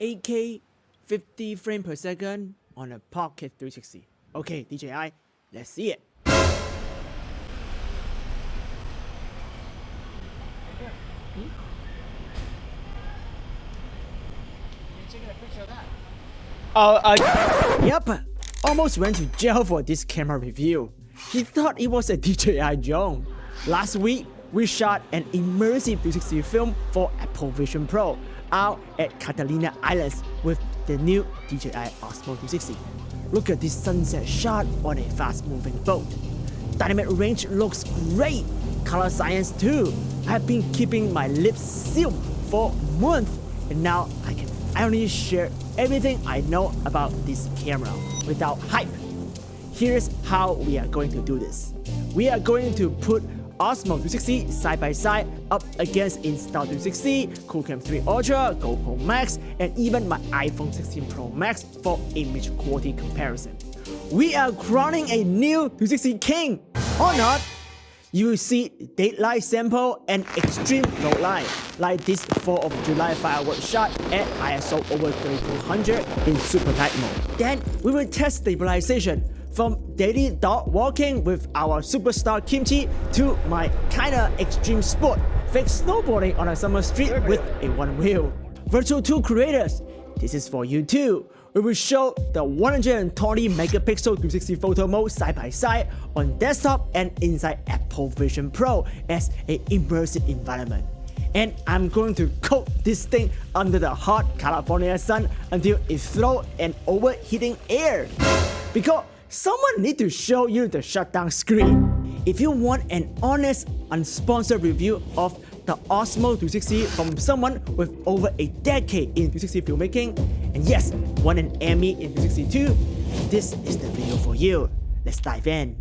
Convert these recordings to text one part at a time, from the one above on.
8K 50 frames per second on a Pocket 360. Okay, DJI, let's see it. Yep, almost went to jail for this camera review. He thought it was a DJI drone. Last week, we shot an immersive 360 film for Apple Vision Pro out at Catalina Islands with the new DJI OSMO 360. Look at this sunset shot on a fast-moving boat. Dynamic range looks great. Color science too. I've been keeping my lips sealed for months, and now I can finally share everything I know about this camera without hype. Here's how we are going to do this. We are going to put OSMO 360 side by side up against Insta360, Qoocam 3 Ultra, GoPro Max, and even my iPhone 16 Pro Max for image quality comparison. We are crowning a new 360 king, or not. You will see daylight sample and extreme low light, like this 4th of July fireworks shot at ISO over 3200 in SuperNight mode. Then we will test stabilization, from daily dog walking with our superstar Kimchi to my kinda extreme sport, fake snowboarding on a summer street with a Onewheel. Virtual tool creators, this is for you too. We will show the 120 megapixel 360 photo mode side by side on desktop and inside Apple Vision Pro as an immersive environment. And I'm going to coat this thing under the hot California sun until it throws an overheating air. Because someone need to show you the shutdown screen. If you want an honest, unsponsored review of the OSMO 360 from someone with over a decade in 360 filmmaking, and yes, won an Emmy in 360 too, this is the video for you. Let's dive in.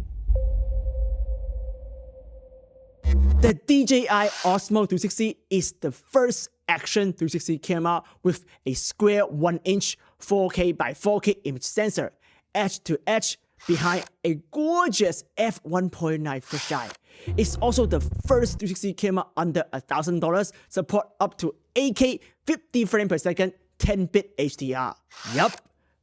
The DJI OSMO 360 is the first action 360 camera with a square 1-inch 4K by 4K image sensor, edge to edge, behind a gorgeous f1.9 fisheye. It's also the first 360 camera under $1,000, support up to 8K 50 frames per second 10-bit HDR. Yup,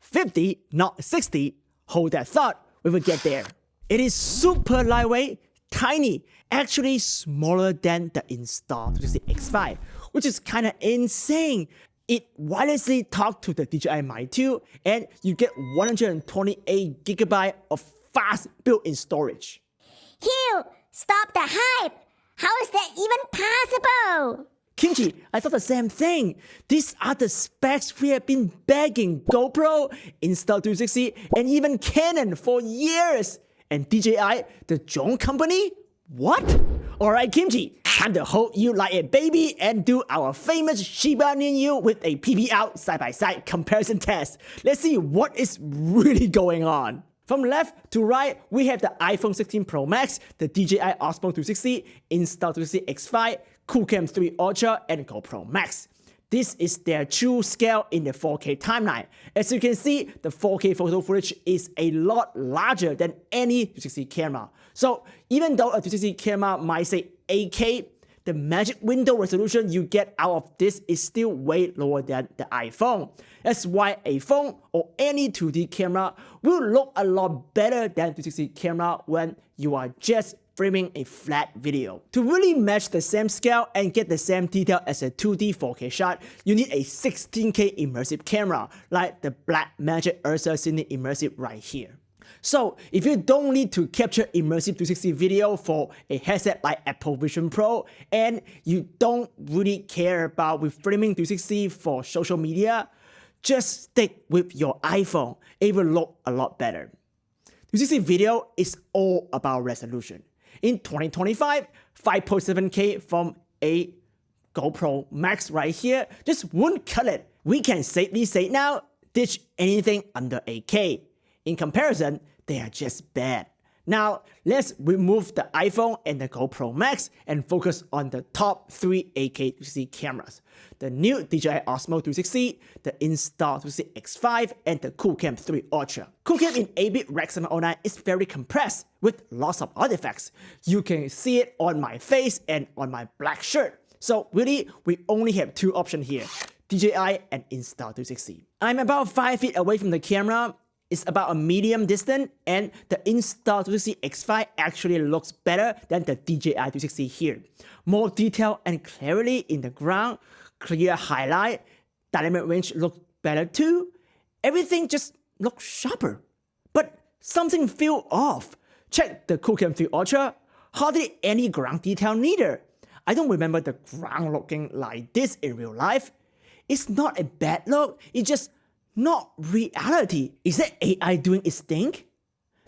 50, not 60. Hold that thought, we will get there. It is super lightweight, tiny, actually smaller than the Insta360 X5, which is kinda insane. It wirelessly talks to the DJI Mic 2, and you get 128GB of fast built-in storage. Hugh, stop the hype! How is that even possible? Kimchi, I thought the same thing. These are the specs we have been begging GoPro, Insta360, and even Canon for years. And DJI, the drone company? What? Alright Kimchi, time to hold you like a baby and do our famous Shiba Inu with a PB out side-by-side comparison test. Let's see what is really going on. From left to right, we have the iPhone 16 Pro Max, the DJI OSMO 360, Insta360 X5, Qoocam 3 Ultra, and GoPro Max. This is their true scale in the 4K timeline. As you can see, the 4K photo footage is a lot larger than any 360 camera. So even though a 360 camera might say 8K, the magic window resolution you get out of this is still way lower than the iPhone. That's why a phone or any 2D camera will look a lot better than 360 camera when you are just framing a flat video. To really match the same scale and get the same detail as a 2D 4K shot, you need a 16K immersive camera, like the Blackmagic Ursa Cine Immersive right here. So if you don't need to capture immersive 360 video for a headset like Apple Vision Pro, and you don't really care about with framing 360 for social media, just stick with your iPhone. It will look a lot better. 360 video is all about resolution. In 2025, 5.7K from a GoPro Max right here just won't cut it. We can safely say now, ditch anything under 8K. In comparison, they are just bad. Now, let's remove the iPhone and the GoPro Max and focus on the top 3 8K 360 cameras. The new DJI OSMO 360, the Insta360 X5, and the Qoocam 3 Ultra. Qoocam in 8-bit Rec 709 is very compressed with lots of artifacts. You can see it on my face and on my black shirt. So really, we only have two options here. DJI and Insta360. I'm about 5 feet away from the camera. It's about a medium distance, and the Insta360 X5 actually looks better than the DJI 360 here. More detail and clarity in the ground, clear highlight, dynamic range looks better too. Everything just looks sharper. But something feel off. Check the Qoocam 3 Ultra, hardly any ground detail neither. I don't remember the ground looking like this in real life. It's not a bad look, it's just not reality. Is that AI doing its thing?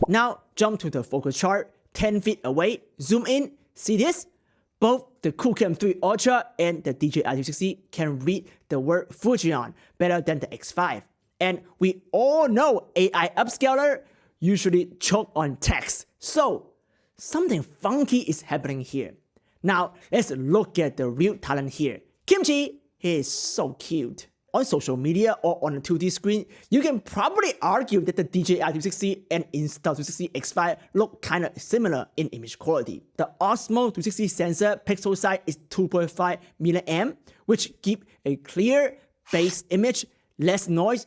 Now jump to the focus chart, 10 feet away, zoom in, see this? Both the Qoocam 3 Ultra and the DJI 360 can read the word Fujian better than the X5. And we all know AI upscaler usually choke on text. So something funky is happening here. Now let's look at the real talent here. Kimchi, he is so cute. On social media or on a 2D screen, you can probably argue that the DJI 360 and Insta360 X5 look kinda similar in image quality. The OSMO 360 sensor pixel size is 2.5 milliamp, which give a clear base image, less noise,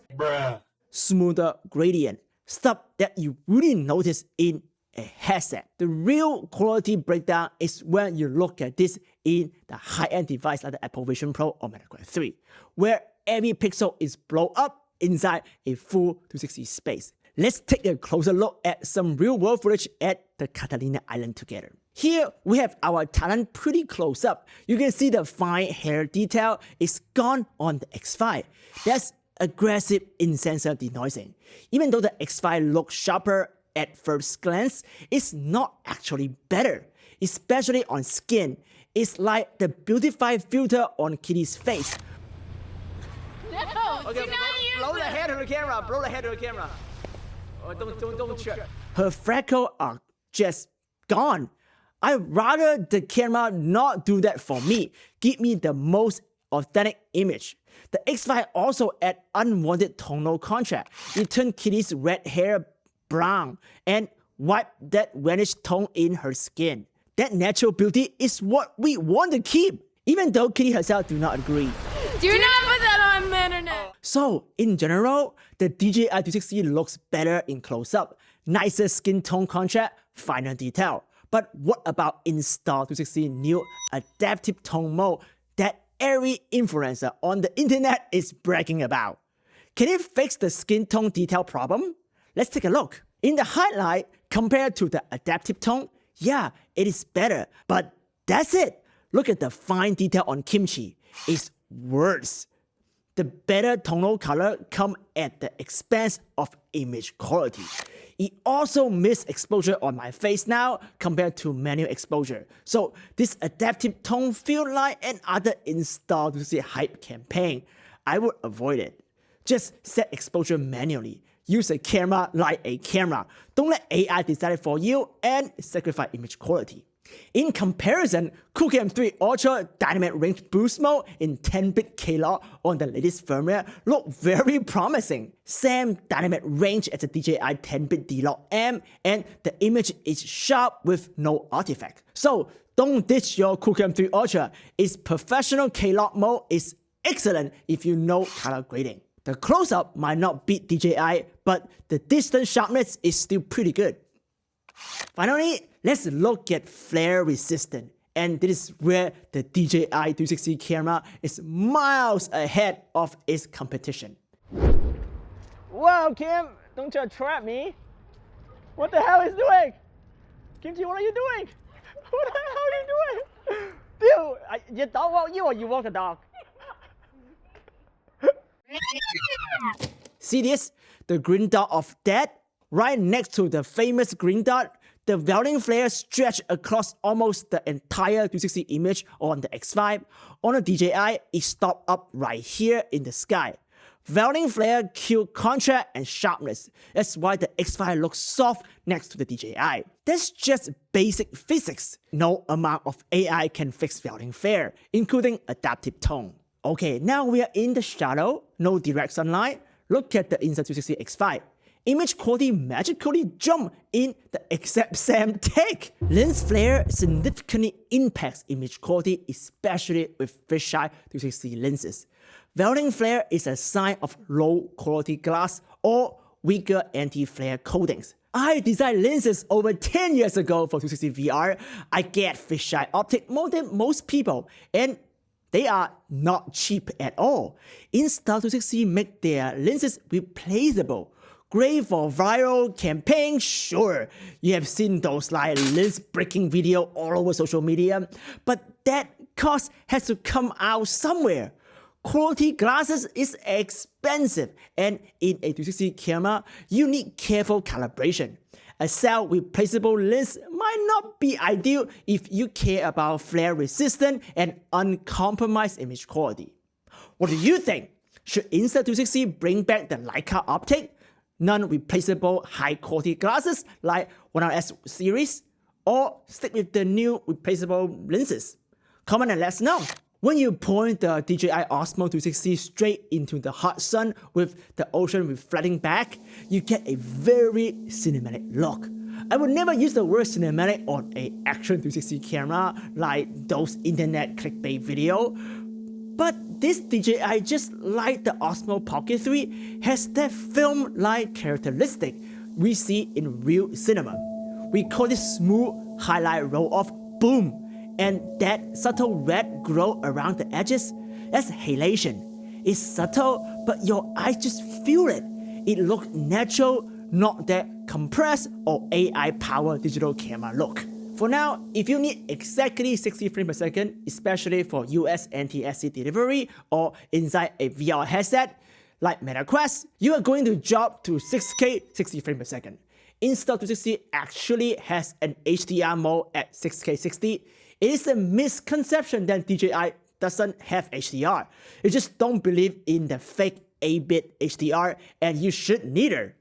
smoother gradient, stuff that you really notice in a headset. The real quality breakdown is when you look at this in the high-end device like the Apple Vision Pro or Meta Quest 3, where every pixel is blown up inside a full 360 space. Let's take a closer look at some real-world footage at the Catalina Island together. Here, we have our talent pretty close up. You can see the fine hair detail is gone on the X5. That's aggressive in-sensor denoising. Even though the X5 looks sharper at first glance, it's not actually better, especially on skin. It's like the beautified filter on Kitty's face. No, Okay, blow the head to the camera. Blow the head to the camera. Oh, don't check. Her freckles are just gone. I'd rather the camera not do that for me. Give me the most authentic image. The X5 also add unwanted tonal contrast. It turned Kitty's red hair brown and wipe that vanished tone in her skin. That natural beauty is what we want to keep, even though Kitty herself do not agree. Do not put that on the internet. So, in general, the DJI 360 looks better in close-up, nicer skin tone contrast, finer detail. But what about Insta360 new adaptive tone mode that every influencer on the internet is bragging about? Can it fix the skin tone detail problem? Let's take a look. In the highlight, compared to the adaptive tone, yeah, it is better, but that's it. Look at the fine detail on Kimchi. It's worse. The better tonal color come at the expense of image quality. It also missed exposure on my face now compared to manual exposure. So this adaptive tone feel like another Insta360 hype campaign. I would avoid it. Just set exposure manually. Use a camera like a camera. Don't let AI decide it for you and sacrifice image quality. In comparison, Qoocam 3 Ultra Dynamic Range Boost Mode in 10-bit K-Log on the latest firmware look very promising. Same dynamic range as the DJI 10-bit D-Log M, and the image is sharp with no artifact. So don't ditch your Qoocam 3 Ultra. Its professional K-Log mode is excellent if you know color grading. The close-up might not beat DJI, but the distance sharpness is still pretty good. Finally, let's look at flare resistant. And this is where the DJI 360 camera is miles ahead of its competition. Whoa, Kim, don't try to trap me. What the hell is doing? Kimchi, what are you doing? What the hell are you doing? Dude, your dog walk you or you walk the dog? See this? The green dot of death? Right next to the famous green dot, the welding flare stretched across almost the entire 360 image on the X5. On the DJI, it stopped up right here in the sky. Welding flare kill contrast and sharpness. That's why the X5 looks soft next to the DJI. That's just basic physics. No amount of AI can fix welding flare, including adaptive tone. Okay, now we are in the shadow, no direct sunlight. Look at the Insta360 X5. Image quality magically jumped in the exact same take. Lens flare significantly impacts image quality, especially with fisheye 360 lenses. Welding flare is a sign of low quality glass or weaker anti-flare coatings. I designed lenses over 10 years ago for 360 VR. I get fisheye optic more than most people, and they are not cheap at all. Insta360 make their lenses replaceable. Great for viral campaign, sure. You have seen those like lens breaking video all over social media, but that cost has to come out somewhere. Quality glasses is expensive, and in a 360 camera, you need careful calibration. A cell replaceable lens might not be ideal if you care about flare resistant and uncompromised image quality. What do you think? Should Insta360 bring back the Leica optic, non-replaceable high-quality glasses like 1RS series, or stick with the new replaceable lenses? Comment and let us know. When you point the DJI OSMO 360 straight into the hot sun with the ocean reflecting back, you get a very cinematic look. I would never use the word cinematic on an action 360 camera like those internet clickbait video, but this DJI, just like the Osmo Pocket 3, has that film-like characteristic we see in real cinema. We call this smooth highlight roll-off boom, and that subtle red glow around the edges, that's halation. It's subtle, but your eyes just feel it. It looks natural, not that compressed or AI-powered digital camera look. For now, if you need exactly 60 frames per second, especially for US NTSC delivery or inside a VR headset like Meta Quest, you are going to jump to 6K 60 frames per second. Insta360 actually has an HDR mode at 6K 60. It is a misconception that DJI doesn't have HDR. You just don't believe in the fake 8-bit HDR, and you should neither.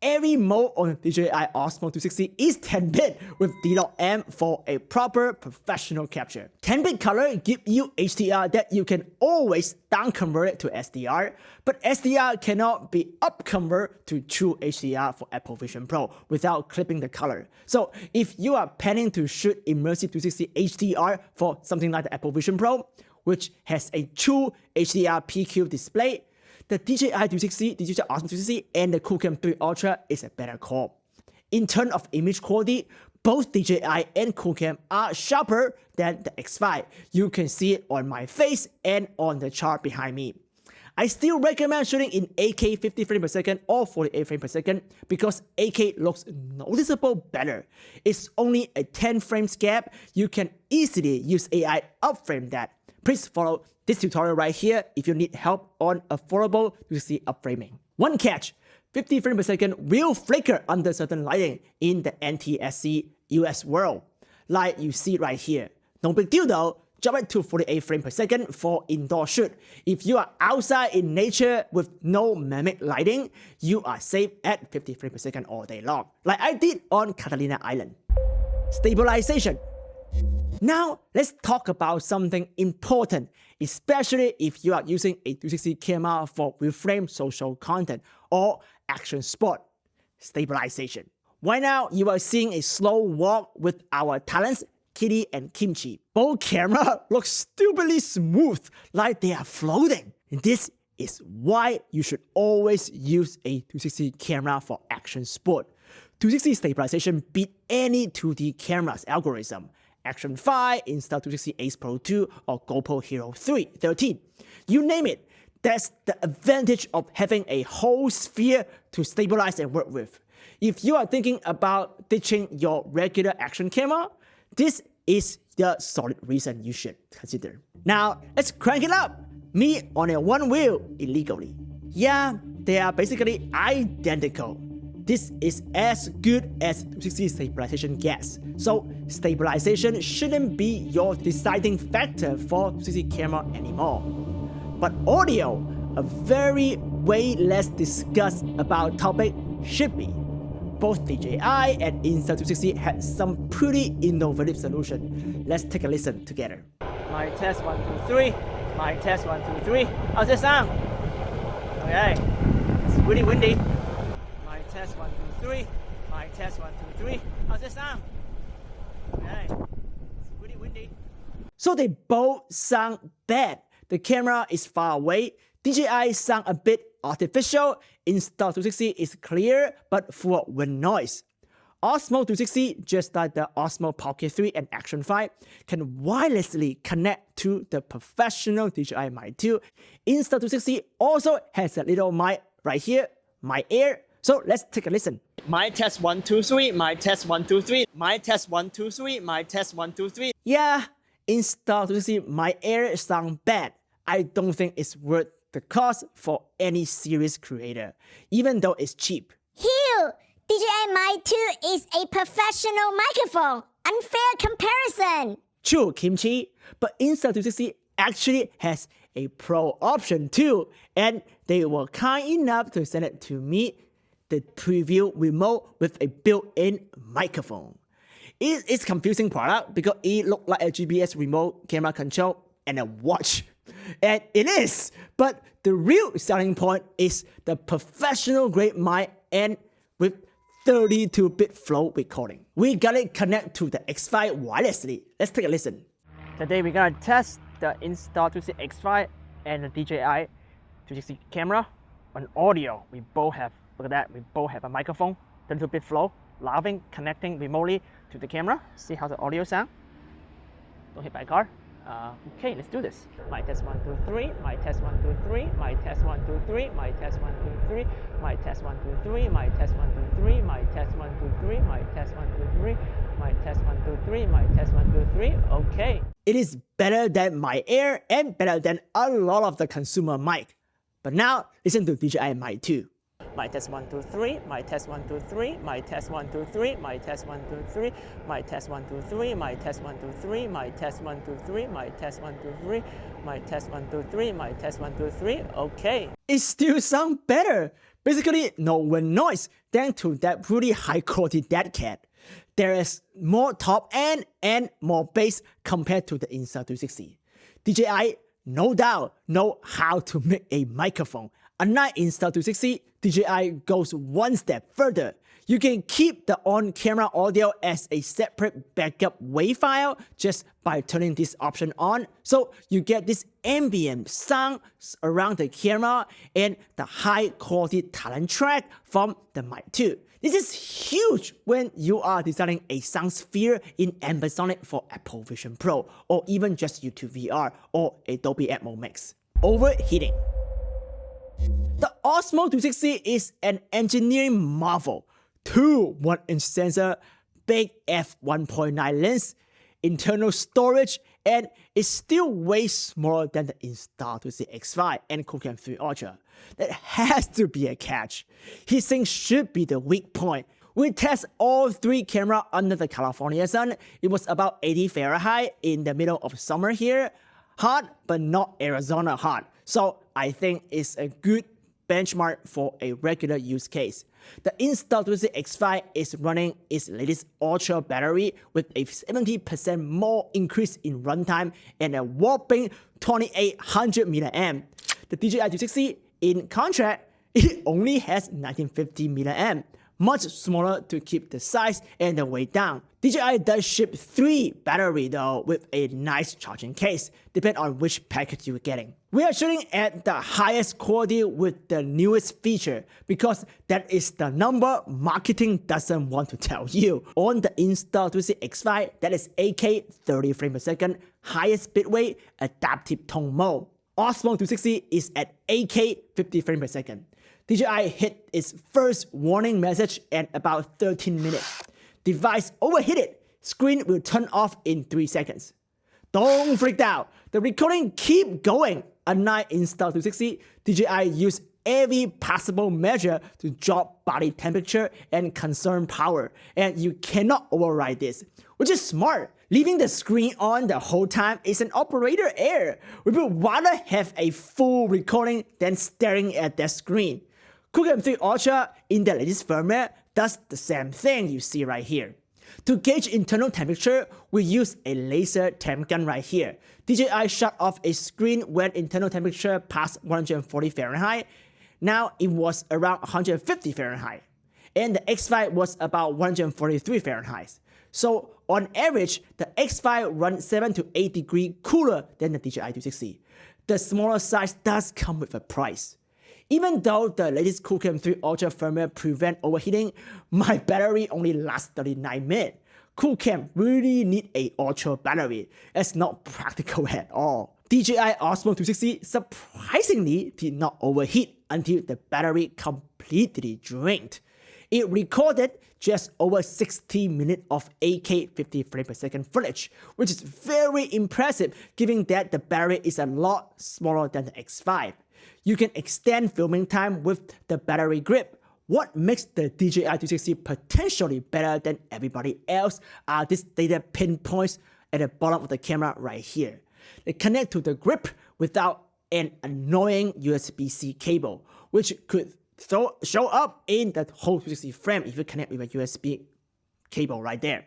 Every mode on DJI Osmo 360 is 10-bit with D.M for a proper professional capture. 10-bit color gives you HDR that you can always down-convert it to SDR, but SDR cannot be up-converted to true HDR for Apple Vision Pro without clipping the color. So if you are planning to shoot immersive 360 HDR for something like the Apple Vision Pro, which has a true HDR PQ display, the DJI 360, DJI Osmo 360, and the Qoocam 3 Ultra is a better call. In terms of image quality, both DJI and Qoocam are sharper than the X5. You can see it on my face and on the chart behind me. I still recommend shooting in 8K 50 frames per second or 48 frames per second because 8K looks noticeable better. It's only a 10 frames gap. You can easily use AI upframe that. Please follow this tutorial right here if you need help on affordable 360 upframing. One catch, 50 frames per second will flicker under certain lighting in the NTSC US world, like you see right here. No big deal though, jump it to 48 frames per second for indoor shoot. If you are outside in nature with no mimic lighting, you are safe at 50 frames per second all day long, like I did on Catalina Island. Stabilization. Now, let's talk about something important, especially if you are using a 360 camera for reframe social content or action sport. Stabilization. Right now, you are seeing a slow walk with our talents, Kitty and Kimchi. Both cameras look stupidly smooth, like they are floating. And this is why you should always use a 360 camera for action sport. 360 stabilization beat any 2D camera's algorithm. Action 5, Insta360 X Pro 2, or GoPro Hero 13. You name it. That's the advantage of having a whole sphere to stabilize and work with. If you are thinking about ditching your regular action camera, this is the solid reason you should consider. Now, let's crank it up. Me on a Onewheel illegally. Yeah, they are basically identical. This is as good as 360 stabilization gets. So stabilization shouldn't be your deciding factor for 360 camera anymore. But audio, a very way less discussed about topic, should be. Both DJI and Insta360 had some pretty innovative solutions. Let's take a listen together. My test 1, 2, 3. My test 1, 2, 3. How's it sound? Okay, it's really windy. My test 1, 2, 3. My test 1, 2, 3. How's it sound? Okay, it's really windy. So they both sound bad. The camera is far away. DJI sound a bit artificial. Insta360 is clear but full of wind noise. Osmo 360, just like the Osmo Pocket 3 and Action 5, can wirelessly connect to the professional DJI Mic 2. Insta360 also has a little mic right here, my ear. So let's take a listen. My test 1, 2, 3, my test 1, 2, 3, my test 1, 2, 3, my test 1, 2, 3. Yeah, Insta360 my ear sound bad. I don't think it's worth the cost for any serious creator, even though it's cheap. Hugh, DJI Mic 2 is a professional microphone. Unfair comparison. True, Kimchi, but Insta360 actually has a pro option too, and they were kind enough to send it to me, the Preview Remote with a built-in microphone. It's confusing product because it looks like a GPS remote camera control and a watch. And it is, but the real selling point is the professional grade mic and with 32-bit flow recording. We got it connected to the X5 wirelessly. Let's take a listen. Today we're gonna test the Insta360 X5 and the DJI 360 camera on audio. We both have, look at that, we both have a microphone, 32-bit flow, laughing, connecting remotely to the camera. See how the audio sound. Don't hit by a car. Okay, let's do this. My test 1, 2, 3. My test 1, 2, 3. My test 1, 2, 3. My test 1, 2, 3. My test 1, 2, 3. My test 1, 2, 3. My test 1, 2, 3. My test 1, 2, 3. My test 1, 2, 3. My test 1, 2, 3. Okay. It is better than my Air and better than a lot of the consumer mic. But now listen to DJI Mic 2. My test 1, 2, 3, my test 1, 2, 3, my test 1, 2, 3, my test 1, 2, 3, my test 1, 2, 3, my test 1, 2, 3, my test 1, 2, 3, my test 1, 2, 3, my test 1, 2, 3, my test 1, 2, 3, okay. It still sounds better. Basically, no wind noise thanks to that pretty high quality dead cat. There is more top end and more bass compared to the Insta360. DJI, no doubt, know how to make a microphone. Unlike Insta360, DJI goes one step further. You can keep the on-camera audio as a separate backup WAV file just by turning this option on. So you get this ambient sound around the camera and the high-quality talent track from the Mic 2. This is huge when you are designing a sound sphere in ambisonic for Apple Vision Pro or even just YouTube VR or Adobe Atmos Max. Overheating. The Osmo 360 is an engineering marvel. 2 1-inch sensor, big f1.9 lens, internal storage, and it still way smaller than the Insta360 X5 and Qoocam 3 Ultra. That has to be a catch. Heatsink should be the weak point. We test all 3 cameras under the California sun. It was about 80 Fahrenheit in the middle of summer here. Hot, but not Arizona hot. So I think it's a good benchmark for a regular use case. The Insta360 X5 is running its latest Ultra battery with a 70% more increase in runtime and a whopping 2800 mAh. The DJI 360, in contrast, it only has 1950 mAh, much smaller to keep the size and the weight down. DJI does ship 3 battery though with a nice charging case, depending on which package you're getting. We are shooting at the highest quality with the newest feature because that is the number marketing doesn't want to tell you. On the Insta360 X5, that is 8K 30 frames per second, highest bitrate, adaptive tone mode. Osmo 360 is at 8K 50 frames per second. DJI hit its first warning message at about 13 minutes. Device overheated. Screen will turn off in 3 seconds. Don't freak out. The recording keep going. Unlike Insta360, DJI use every possible measure to drop body temperature and conserve power, and you cannot override this, which is smart. Leaving the screen on the whole time is an operator error. We would rather have a full recording than staring at that screen. Qoocam 3 Ultra in the latest firmware does the same thing you see right here. To gauge internal temperature, we use a laser temp gun right here. DJI shut off a screen when internal temperature passed 140 Fahrenheit. Now it was around 150 Fahrenheit. And the X5 was about 143 Fahrenheit. So on average, the X5 runs 7 to 8 degrees cooler than the DJI 360. the smaller size does come with a price. Even though the latest Qoocam 3 Ultra firmware prevents overheating, my battery only lasts 39 minutes. Qoocam really need a ultra battery. It's not practical at all. DJI OSMO 260 surprisingly did not overheat until the battery completely drained. It recorded just over 60 minutes of 8K 50 frames per second footage, which is very impressive given that the battery is a lot smaller than the X5. You can extend filming time with the battery grip. What makes the DJI 260 potentially better than everybody else are these data pinpoints at the bottom of the camera right here. They connect to the grip without an annoying USB-C cable, which could show up in the whole 260 frame if you connect with a USB cable right there.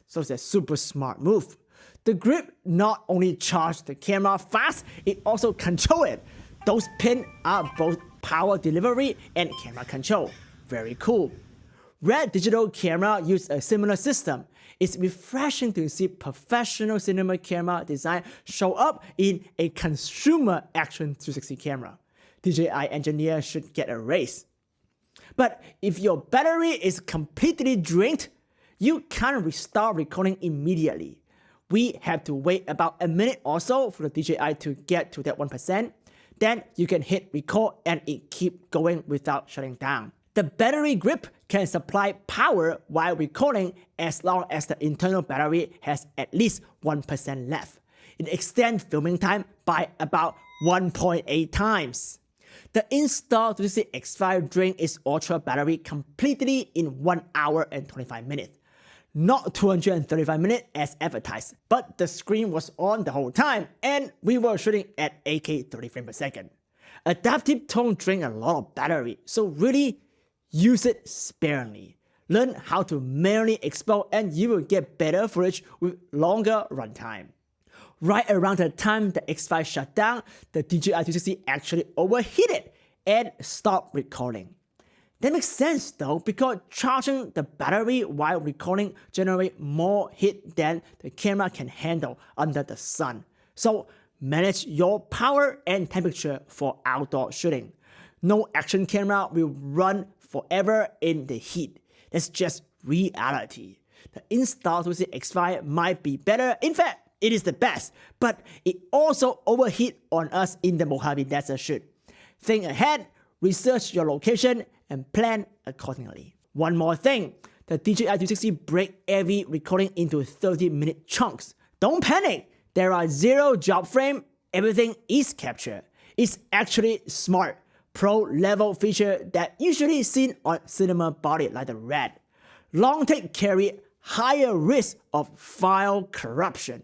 So it's a super smart move. The grip not only charges the camera fast, it also controls it. Those pins are both power delivery and camera control. Very cool. Red Digital camera use a similar system. It's refreshing to see professional cinema camera design show up in a consumer action 360 camera. DJI engineers should get a raise. But if your battery is completely drained, you can't restart recording immediately. We have to wait about a minute or so for the DJI to get to that 1%. Then you can hit record and it keeps going without shutting down. The battery grip can supply power while recording as long as the internal battery has at least 1% left. It extends filming time by about 1.8 times. The Insta360 X5 drained its ultra battery completely in 1 hour and 25 minutes. Not 235 minutes as advertised, but the screen was on the whole time and we were shooting at 8K 30 frames per second. Adaptive tone drains a lot of battery, so really use it sparingly. Learn how to manually export and you will get better footage with longer runtime. Right around the time the X5 shut down, the DJI 260 actually overheated and stopped recording. That makes sense though, because charging the battery while recording generates more heat than the camera can handle under the sun. So manage your power and temperature for outdoor shooting. No action camera will run forever in the heat. That's just reality. The Insta360 X5 might be better. In fact, it is the best, but it also overheat on us in the Mojave Desert shoot. Think ahead, research your location, and plan accordingly. One more thing, the DJI 260 break every recording into 30-minute chunks. Don't panic, there are 0 drop frame, everything is captured. It's actually smart, pro-level feature that usually seen on cinema body like the Red. Long take carry higher risk of file corruption,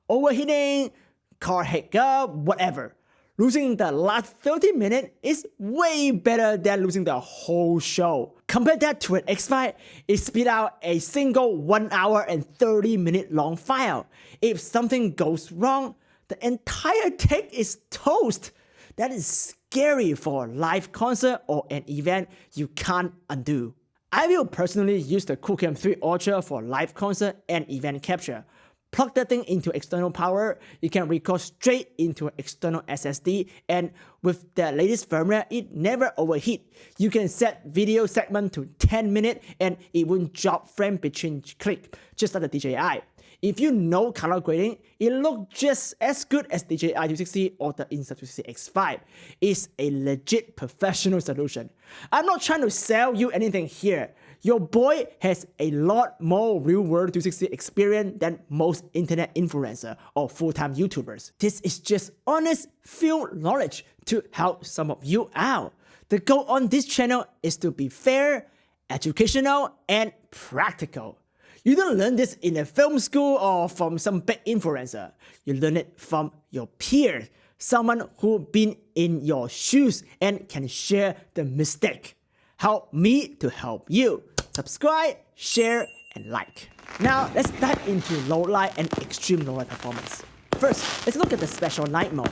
overheating, card hiccup, whatever. Losing the last 30 minutes is way better than losing the whole show. Compare that to an X5, it spit out a single 1 hour and 30 minute long file. If something goes wrong, the entire take is toast. That is scary for a live concert or an event you can't undo. I will personally use the Qoocam 3 Ultra for live concert and event capture. Plug that thing into external power, you can record straight into an external SSD, and with the latest firmware, it never overheat. You can set video segment to 10 minutes and it won't drop frame between click, just like the DJI. If you know color grading, it looks just as good as DJI 260 or the Insta360 X5. It's a legit professional solution. I'm not trying to sell you anything here. Your boy has a lot more real-world 360 experience than most internet influencers or full-time YouTubers. This is just honest field knowledge to help some of you out. The goal on this channel is to be fair, educational, and practical. You don't learn this in a film school or from some big influencer. You learn it from your peers, someone who's been in your shoes and can share the mistake. Help me to help you. Subscribe, share, and like. Now, let's dive into low light and extreme low light performance. First, let's look at the special night mode.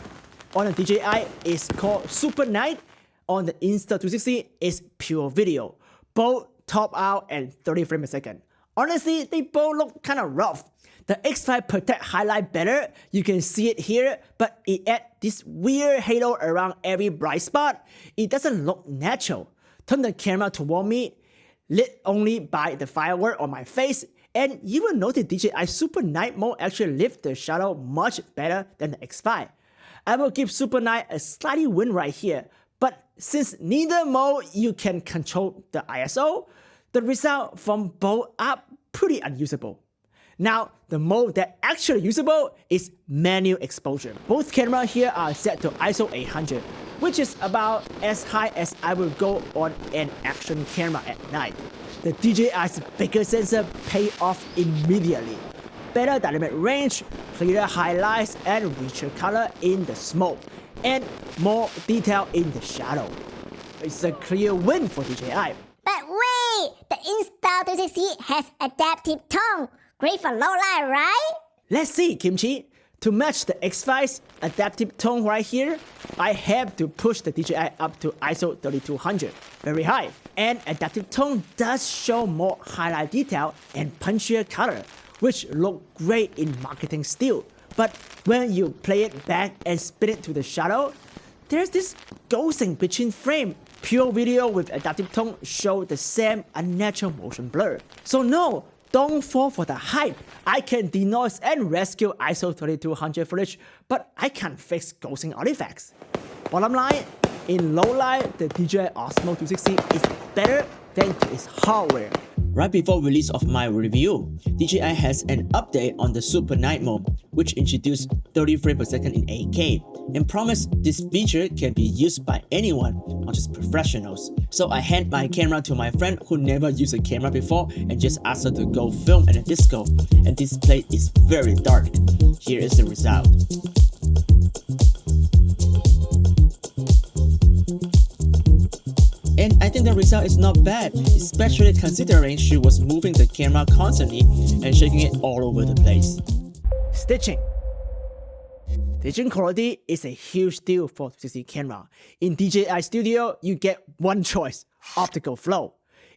On the DJI, it's called SuperNight. On the Insta360, it's PureVideo. Both top out and 30 frames per second. Honestly, they both look kind of rough. The X5 protect highlight better, you can see it here, but it adds this weird halo around every bright spot. It doesn't look natural. Turn the camera toward me, lit only by the firework on my face, and you will notice DJI SuperNight mode actually lifts the shadow much better than the X5. I will give SuperNight a slightly win right here, but since neither mode you can control the ISO, the result from both are pretty unusable. Now, the mode that actually usable is manual exposure. Both cameras here are set to ISO 800, which is about as high as I will go on an action camera at night. The DJI's bigger sensor pay off immediately. Better dynamic range, clearer highlights, and richer color in the smoke, and more detail in the shadow. It's a clear win for DJI. But wait, the Insta360 has adaptive tone. Great for low light, right? Let's see, Kimchi. To match the X5's adaptive tone right here, I have to push the DJI up to ISO 3200, very high. And adaptive tone does show more highlight detail and punchier color, which look great in marketing still. But when you play it back and spin it to the shadow, there's this ghosting between frame. PureVideo with adaptive tone show the same unnatural motion blur. So no, don't fall for the hype. I can denoise and rescue ISO 3200 footage, but I can't fix ghosting artifacts. Bottom line, in low light, the DJI OSMO 260 is better thanks to its hardware. Right before release of my review, DJI has an update on the SuperNight mode, which introduced 30 frames per second in 8K, and promised this feature can be used by anyone, not just professionals. So I hand my camera to my friend who never used a camera before and just asked her to go film at a disco, and this place is very dark. Here is the result. And I think the result is not bad, especially considering she was moving the camera constantly and shaking it all over the place. Stitching. Stitching quality is a huge deal for 360 camera. In DJI Studio, you get one choice, optical flow.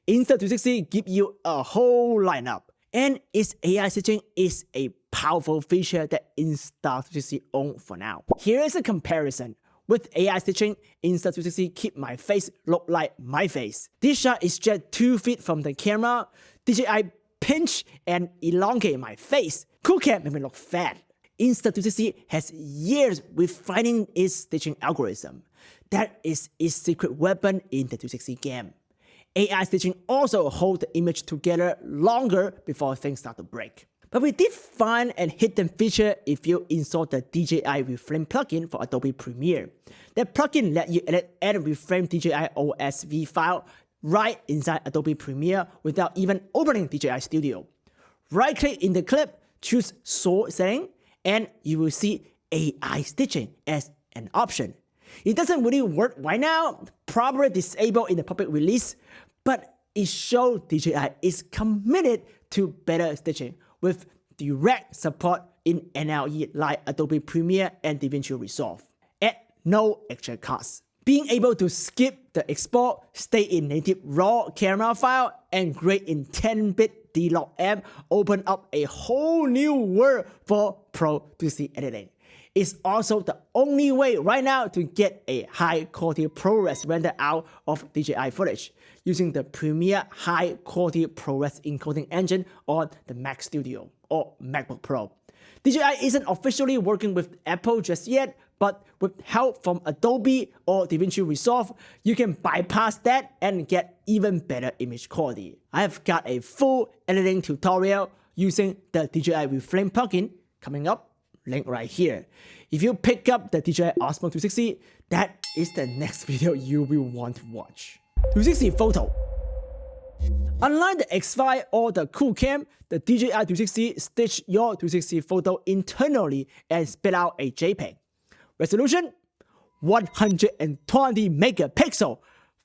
Insta360 gives you a whole lineup. And its AI stitching is a powerful feature that Insta360 owns for now. Here is a comparison. With AI stitching, Insta360 keep my face look like my face. This shot is just 2 feet from the camera. DJI pinch and elongate my face. Qoocam make me look fat. Insta360 has years refining its stitching algorithm. That is its secret weapon in the 360 game. AI stitching also holds the image together longer before things start to break. But we did find a hidden feature if you install the DJI Reframe plugin for Adobe Premiere. That plugin lets you edit and reframe DJI OSV file right inside Adobe Premiere without even opening DJI Studio. Right-click in the clip, choose Source Setting, and you will see AI stitching as an option. It doesn't really work right now, probably disabled in the public release, but it shows DJI is committed to better stitching with direct support in NLE like Adobe Premiere and DaVinci Resolve at no extra cost. Being able to skip the export, stay in native RAW camera file, and grade in 10-bit D-Log-M open up a whole new world for Pro 360 editing. It's also the only way right now to get a high-quality ProRes render out of DJI footage using the Premiere high-quality ProRes encoding engine on the Mac Studio or MacBook Pro. DJI isn't officially working with Apple just yet, but with help from Adobe or DaVinci Resolve, you can bypass that and get even better image quality. I have got a full editing tutorial using the DJI Reframe plugin coming up, link right here. If you pick up the DJI OSMO 260, that is the next video you will want to watch. 260 photo. Unlike the X5 or the Qoocam, the DJI 260 stitch your 260 photo internally and spit out a JPEG. Resolution 120 megapixel,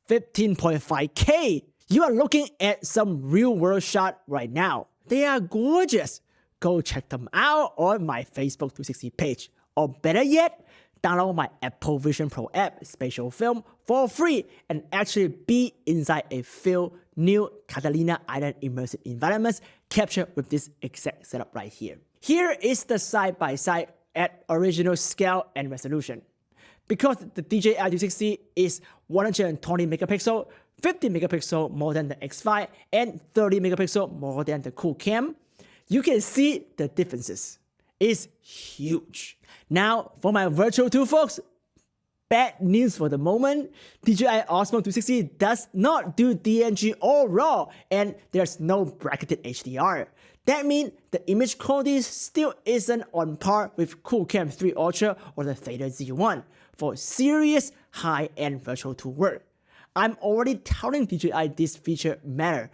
15.5K. You are looking at some real world shot right now. They are gorgeous. Go check them out on my Facebook 260 page. Or better yet, download my Apple Vision Pro app, Spatial Film, for free and actually be inside a few new Catalina Island immersive environments captured with this exact setup right here. Here is the side-by-side at original scale and resolution. Because the DJI 360 is 120 megapixel, 50 megapixel more than the X5, and 30 megapixel more than the Qoocam, you can see the differences. It's huge. Now, for my virtual tour folks, bad news for the moment, DJI OSMO 360 does not do DNG or RAW, and there's no bracketed HDR. That means the image quality still isn't on par with Qoocam 3 Ultra or the Theta Z1 for serious high-end virtual tour work. I'm already telling DJI this feature matter,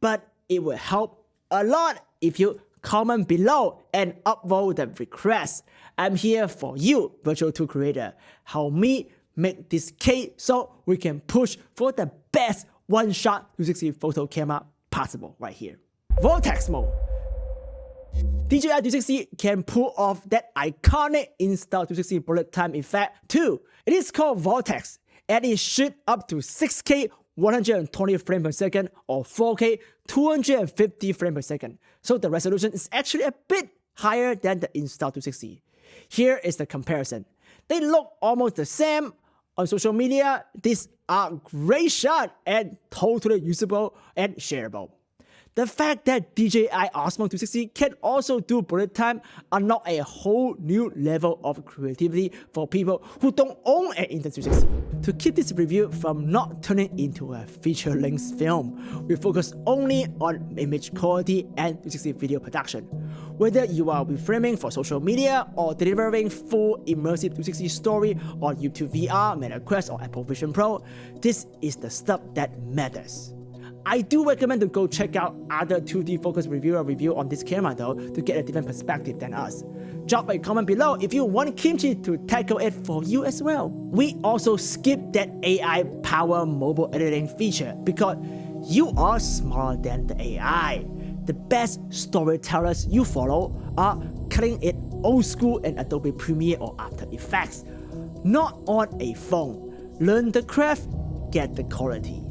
but it will help a lot if you comment below and upvote the request. I'm here for you, virtual tour creator. Help me make this case so we can push for the best one-shot 360 photo camera possible right here. Vortex Mode. DJI 360 can pull off that iconic Insta360 bullet time effect too. It is called Vortex, and it shoots up to 6K 120 frames per second or 4K 250 frames per second. So the resolution is actually a bit higher than the Insta360. Here is the comparison. They look almost the same. On social media, these are great shots and totally usable and shareable. The fact that DJI OSMO 360 can also do bullet time unlock a whole new level of creativity for people who don't own an Insta360. To keep this review from not turning into a feature-length film, we focus only on image quality and 360 video production. Whether you are reframing for social media or delivering full immersive 360 story on YouTube VR, Meta Quest, or Apple Vision Pro, this is the stuff that matters. I do recommend to go check out other 2D focus reviewer review on this camera though to get a different perspective than us. Drop a comment below if you want Kimchi to tackle it for you as well. We also skipped that AI power mobile editing feature because you are smarter than the AI. The best storytellers you follow are cutting it old school in Adobe Premiere or After Effects, not on a phone. Learn the craft, get the quality.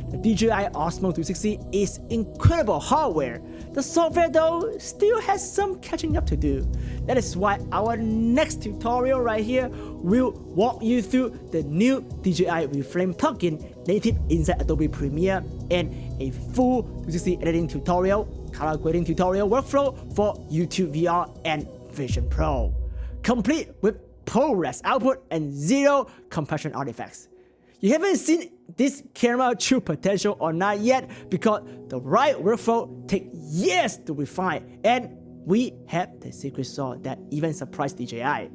The DJI OSMO 360 is incredible hardware. The software though still has some catching up to do. That is why our next tutorial right here will walk you through the new DJI Reframe plugin native inside Adobe Premiere and a full 360 editing tutorial, color grading tutorial workflow for YouTube VR and Vision Pro, complete with ProRes output and zero compression artifacts. You haven't seen this camera true potential or not yet because the right workflow takes years to refine, and we have the secret sauce that even surprised DJI.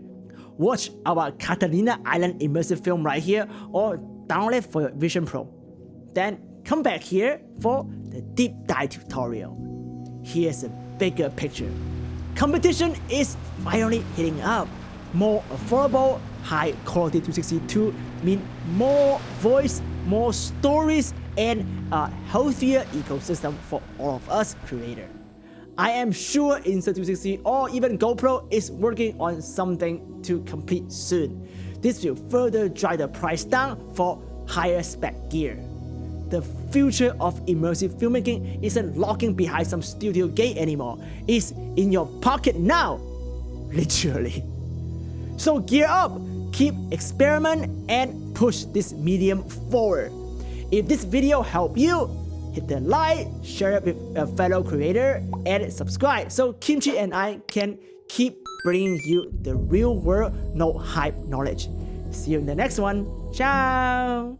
Watch our Catalina Island immersive film right here or download it for your Vision Pro. Then come back here for the deep dive tutorial. Here's a bigger picture. Competition is finally heating up. More affordable, high quality 360 mean more voice, more stories, and a healthier ecosystem for all of us creators. I am sure Insta360 or even GoPro is working on something to complete soon. This will further drive the price down for higher spec gear. The future of immersive filmmaking isn't locking behind some studio gate anymore. It's in your pocket now, literally. So gear up, keep experimenting, and push this medium forward. If this video helped you, hit the like, share it with a fellow creator, and subscribe so Kimchi and I can keep bringing you the real world, no hype knowledge. See you in the next one. Ciao!